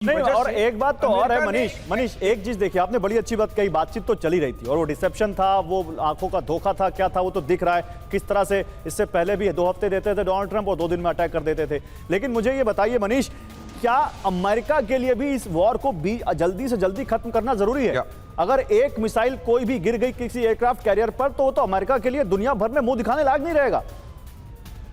नहीं, और एक बात तो और है मनीष एक चीज देखिए, आपने बड़ी अच्छी बात कही, बातचीत तो चली रही थी और वो डिसेप्शन था, वो आंखों का धोखा था, क्या था वो तो दिख रहा है किस तरह से इससे पहले भी 2 हफ्ते देते थे डोनाल्ड ट्रंप और 2 दिन में अटैक कर देते थे। लेकिन मुझे ये बताइए मनीष, क्या अमेरिका के लिए भी इस वॉर को भी जल्दी से जल्दी खत्म करना जरूरी है? अगर एक मिसाइल कोई भी गिर गई किसी एयरक्राफ्ट कैरियर पर तो वो तो अमेरिका के लिए दुनिया भर में मुंह दिखाने लायक नहीं रहेगा।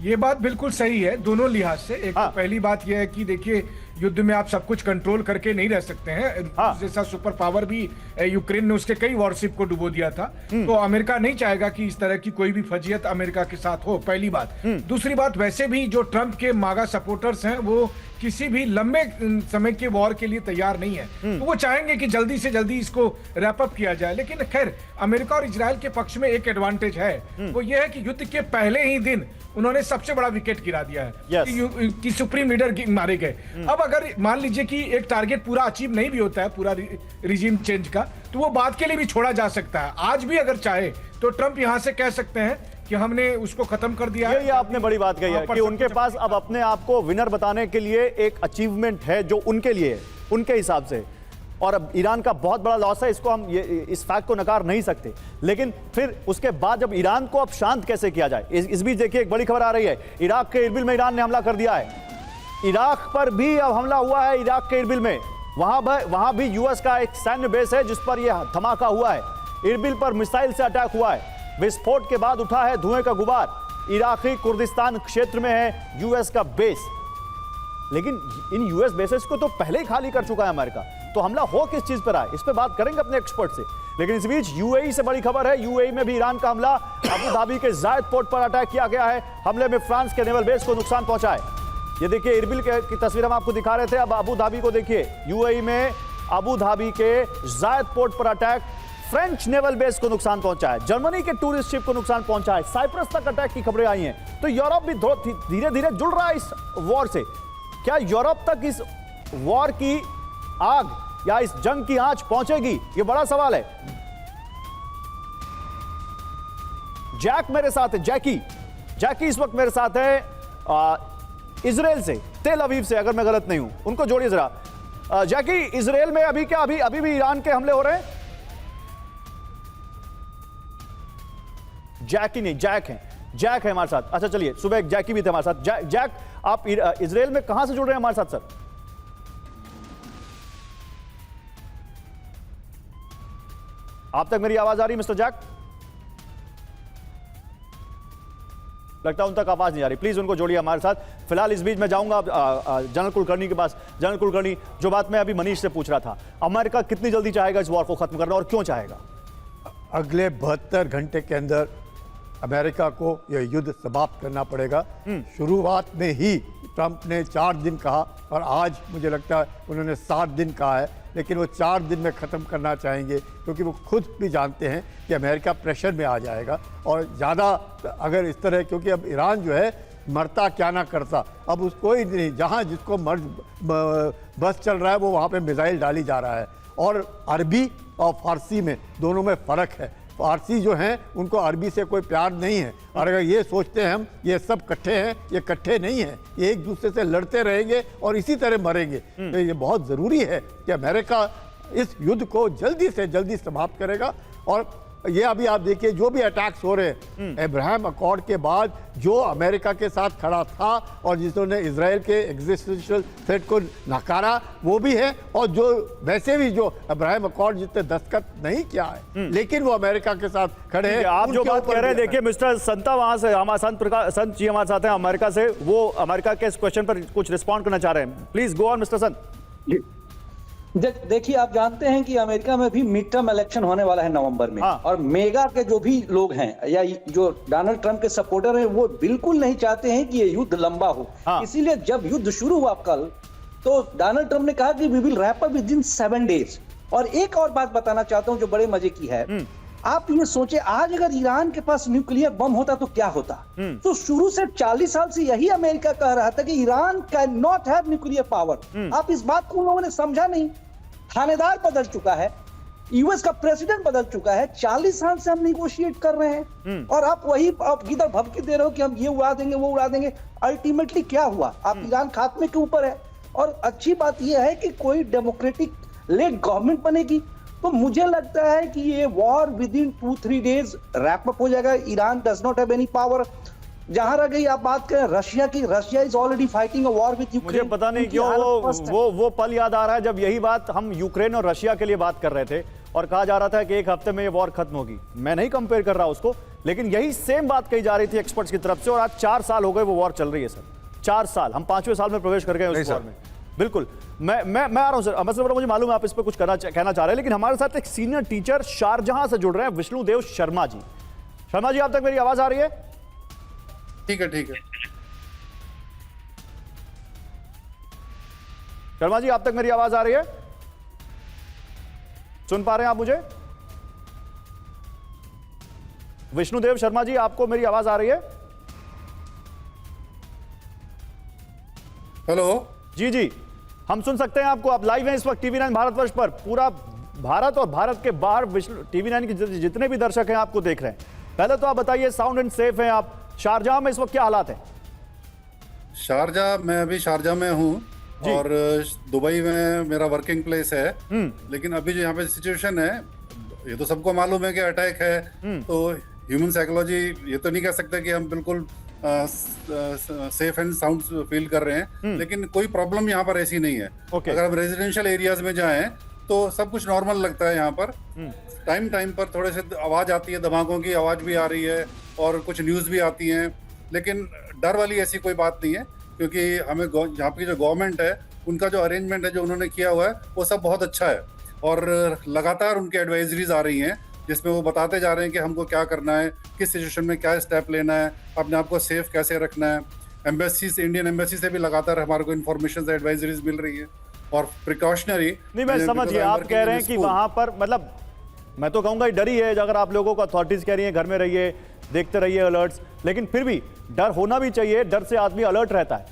ये बात बिल्कुल सही है दोनों लिहाज से। एक तो पहली बात यह है कि देखिए, युद्ध में आप सब कुछ कंट्रोल करके नहीं रह सकते हैं। जैसा सुपर पावर भी यूक्रेन ने उसके कई वॉरशिप को डुबो दिया था, तो अमेरिका नहीं चाहेगा कि इस तरह की कोई भी फजीयत अमेरिका के साथ हो, पहली बात। दूसरी बात, वैसे भी जो ट्रंप के मागा सपोर्टर्स हैं वो किसी भी लंबे समय के वॉर के लिए तैयार नहीं है, तो वो चाहेंगे कि जल्दी से जल्दी इसको रैप अप किया जाए। लेकिन खैर, अमेरिका और इजराइल के पक्ष में एक एडवांटेज है, वो ये है कि युद्ध के पहले ही दिन उन्होंने सबसे बड़ा विकेट गिरा दिया है कि सुप्रीम लीडर मारे गए। अब अगर मान लीजिए कि एक टारगेट पूरा अचीव नहीं भी होता है पूरा रिजीम चेंज का, तो वो बात के लिए भी छोड़ा जा सकता है। आज भी अगर चाहे तो ट्रंप यहां से कह सकते हैं कि हमने उसको खत्म कर दिया है। ये आपने बड़ी बात कही है कि उनके पास अब अपने आप को विनर बताने के लिए एक अचीवमेंट है जो उनके लिए, उनके हिसाब से। और अब ईरान का बहुत बड़ा लॉस है, इसको हम इस फैक्ट को नकार नहीं सकते। लेकिन फिर उसके बाद जब ईरान को अब शांत कैसे किया जाए, इस बीच देखिए एक बड़ी खबर आ रही है, इराक के इरबिल में ईरान ने हमला कर दिया है। इराक पर भी अब हमला हुआ है, इराक के इरबिल में। वहां भी यूएस का एक सैन्य बेस है जिस पर यह धमाका हुआ है। इरबिल पर मिसाइल से अटैक हुआ है, विस्फोट के बाद उठा है धुएं का गुबार। इराकी कुर्दिस्तान क्षेत्र में है यूएस का बेस, लेकिन इन यूएस बेसेस को तो पहले ही खाली कर चुका है अमेरिका, तो हमला हो किस चीज पर आए, इस पर बात करेंगे अपने एक्सपर्ट से। लेकिन इस बीच यूएई से बड़ी खबर है, यूएई में भी ईरान का हमला, अबू धाबी के जायद पोर्ट पर अटैक किया गया है। हमले में फ्रांस के नेवल बेस को नुकसान पहुंचा है। ये देखिए इरबिल की तस्वीर हम आपको दिखा रहे थे, अब अबू धाबी को देखिए। यूएई में अबू धाबी के जायद पोर्ट पर अटैक, फ्रेंच नेवल बेस को नुकसान पहुंचा है, जर्मनी के टूरिस्ट शिप को नुकसान पहुंचा है, साइप्रस तक अटैक की खबरें आई हैं। तो यूरोप भी धीरे धीरे जुड़ रहा है इस वॉर से। क्या यूरोप तक इस वॉर की आग या इस जंग की आंच पहुंचेगी, ये बड़ा सवाल है। जैक मेरे साथ है, जैकी इस वक्त मेरे साथ है इजराइल से, तेल अवीव से, अगर मैं गलत नहीं हूं। उनको जोड़िए जरा। जैकी, इजराइल में अभी भी ईरान के हमले हो रहे हैं? जैकी नहीं, जैक है हमारे साथ। अच्छा चलिए, सुबह एक जैकी भी थे हमारे साथ। जैक, आप इजराइल में कहां से जुड़ रहे हैं हमारे साथ सर? आप तक मेरी आवाज आ रही है मिस्टर जैक? लगता है उन तक आवाज नहीं आ रही, प्लीज उनको जोड़िए हमारे साथ। फिलहाल इस बीच मैं जाऊंगा जनरल कुलकर्णी के पास। जनरल कुलकर्णी, जो बात मैं अभी मनीष से पूछ रहा था, अमेरिका कितनी जल्दी चाहेगा इस वॉर को खत्म करना और क्यों चाहेगा? अगले 72 घंटे के अंदर अमेरिका को यह युद्ध समाप्त करना पड़ेगा। शुरुआत में ही ट्रंप ने 4 दिन कहा और आज मुझे लगता है उन्होंने 7 दिन कहा है, लेकिन वो 4 दिन में ख़त्म करना चाहेंगे क्योंकि वो खुद भी जानते हैं कि अमेरिका प्रेशर में आ जाएगा और ज़्यादा अगर इस तरह, क्योंकि अब ईरान जो है मरता क्या ना करता, अब उसको ही नहीं, जहाँ जिसको बस चल रहा है वो वहाँ पे मिसाइल डाली जा रहा है। और अरबी और फारसी में दोनों में फ़र्क है। फारसी जो हैं उनको अरबी से कोई प्यार नहीं है, और अगर ये सोचते हैं हम ये सब इकट्ठे हैं, ये इकट्ठे नहीं हैं, ये एक दूसरे से लड़ते रहेंगे और इसी तरह मरेंगे। तो ये बहुत ज़रूरी है कि अमेरिका इस युद्ध को जल्दी से जल्दी समाप्त करेगा। और ये अभी आप देखिए जो भी अटैक्स हो रहे हैं, अब्राहम अकॉर्ड के बाद जो अमेरिका के साथ खड़ा था और जिन्होंने इजराइल के एग्जिस्टेंशियल थ्रेट को नकारा वो भी है, और जो वैसे भी जो अब्राहम अकॉर्ड जिसने दस्तखत नहीं किया है लेकिन वो अमेरिका के साथ खड़े हैं। आप जो बात कह रहे हैं, देखिए मिस्टर संता वहां से हमारे संत जी हमारे साथ हैं अमेरिका से, वो अमेरिका के इस क्वेश्चन पर कुछ रिस्पॉन्ड करना चाह रहे हैं। प्लीज गो ऑन मिस्टर संत। देखिए, आप जानते हैं कि अमेरिका में भी मिड टर्म इलेक्शन होने वाला है नवंबर में। और मेगा के जो भी लोग हैं या जो डोनाल्ड ट्रंप के सपोर्टर हैं वो बिल्कुल नहीं चाहते हैं कि ये युद्ध लंबा हो। इसीलिए जब युद्ध शुरू हुआ कल, तो डोनाल्ड ट्रंप ने कहा कि we will wrap up within 7 days. और एक और बात बताना चाहता हूं जो बड़े मजे की है, आप ये सोचे आज अगर ईरान के पास न्यूक्लियर बम होता तो क्या होता। तो शुरू से 40 साल से यही अमेरिका कह रहा था कि Iran can not have nuclear power. आप इस बात को उन लोगों ने समझा नहीं। थानेदार बदल चुका है, यूएस का प्रेसिडेंट बदल चुका है, 40 साल से हम निगोशिएट कर रहे हैं और आप वही आप इधर धमकी दे रहे हो कि हम ये उड़ा देंगे वो उड़ा देंगे। अल्टीमेटली क्या हुआ? आप ईरान खात्मे के ऊपर है। और अच्छी बात यह है कि कोई डेमोक्रेटिक लेड गवर्नमेंट बनेगी, तो मुझे लगता है कि ये war with in 2-3 days wrap up हो जाएगा। Iran does not have any power. जहां रह गई आप बात करें रशिया की, Russia is already fighting a war with Ukraine. मुझे पता नहीं क्यों वो पल याद आ रहा है जब यही बात हम यूक्रेन और रशिया के लिए बात कर रहे थे और कहा जा रहा था कि एक हफ्ते में ये वॉर खत्म होगी। मैं नहीं कंपेयर कर रहा उसको, लेकिन यही सेम बात कही जा रही थी एक्सपर्ट्स की तरफ से, और आज 4 साल हो गए वो वॉर चल रही है सर। 4 साल, हम 5वें साल में प्रवेश कर गए उस वॉर में। बिल्कुल, मैं आ रहा हूं सर। अहमद सर, मुझे मालूम है आप इस पर कुछ कहना चाह रहे हैं, लेकिन हमारे साथ एक सीनियर टीचर शारजहां से जुड़ रहे हैं, विष्णुदेव शर्मा जी। शर्मा जी, आप तक मेरी आवाज आ रही है? ठीक है, ठीक है। शर्मा जी, आप तक मेरी आवाज आ रही है? सुन पा रहे हैं आप मुझे? विष्णुदेव शर्मा जी, आपको मेरी आवाज आ रही है? हेलो जी जी, हम सुन सकते हैं आपको। आप लाइव हैं इस वक्त टीवी 9 भारतवर्ष पर। पूरा भारत और भारत के बाहर टीवी 9 के जितने भी दर्शक हैं आपको देख रहे हैं। पहले तो आप बताइए, साउंड एंड सेफ हैं आप? शारजाह में इस वक्त क्या हालात हैं? शारजाह, मैं अभी शारजाह में हूँ और दुबई में मेरा वर्किंग प्लेस है। लेकिन अभी जो यहाँ पे सिचुएशन है, ये तो सबको मालूम है कि अटैक है, तो ह्यूमन साइकोलॉजी ये तो नहीं कह सकते कि हम बिल्कुल सेफ एंड साउंड फील कर रहे हैं, लेकिन कोई प्रॉब्लम यहाँ पर ऐसी नहीं है। अगर हम रेजिडेंशियल एरियाज में जाएं तो सब कुछ नॉर्मल लगता है। यहाँ पर टाइम टाइम पर थोड़े से आवाज आती है, धमाकों की आवाज भी आ रही है और कुछ न्यूज भी आती हैं, लेकिन डर वाली ऐसी कोई बात नहीं है, क्योंकि हमें यहाँ की जो गवर्नमेंट है उनका जो अरेंजमेंट है, जो उन्होंने किया हुआ है, वो सब बहुत अच्छा है। और लगातार उनकी एडवाइजरीज आ रही हैं जिसमें वो बताते जा रहे हैं कि हमको क्या करना है, किस सिचुएशन में क्या स्टेप लेना है, अपने आप को सेफ कैसे रखना है। एम्बेसी से, इंडियन एम्बेसी से भी लगातार हमारे को इन्फॉर्मेशन एडवाइजरीज मिल रही है और प्रिकॉशनरी। नहीं, मैं समझ गया, आप कह रहे हैं कि वहां पर, मतलब मैं तो कहूंगा डर ही है। अगर आप लोगों को अथॉरिटीज कह रही हैं घर में रहिए, देखते रहिए अलर्ट्स, लेकिन फिर भी डर होना भी चाहिए। डर से आदमी अलर्ट रहता है।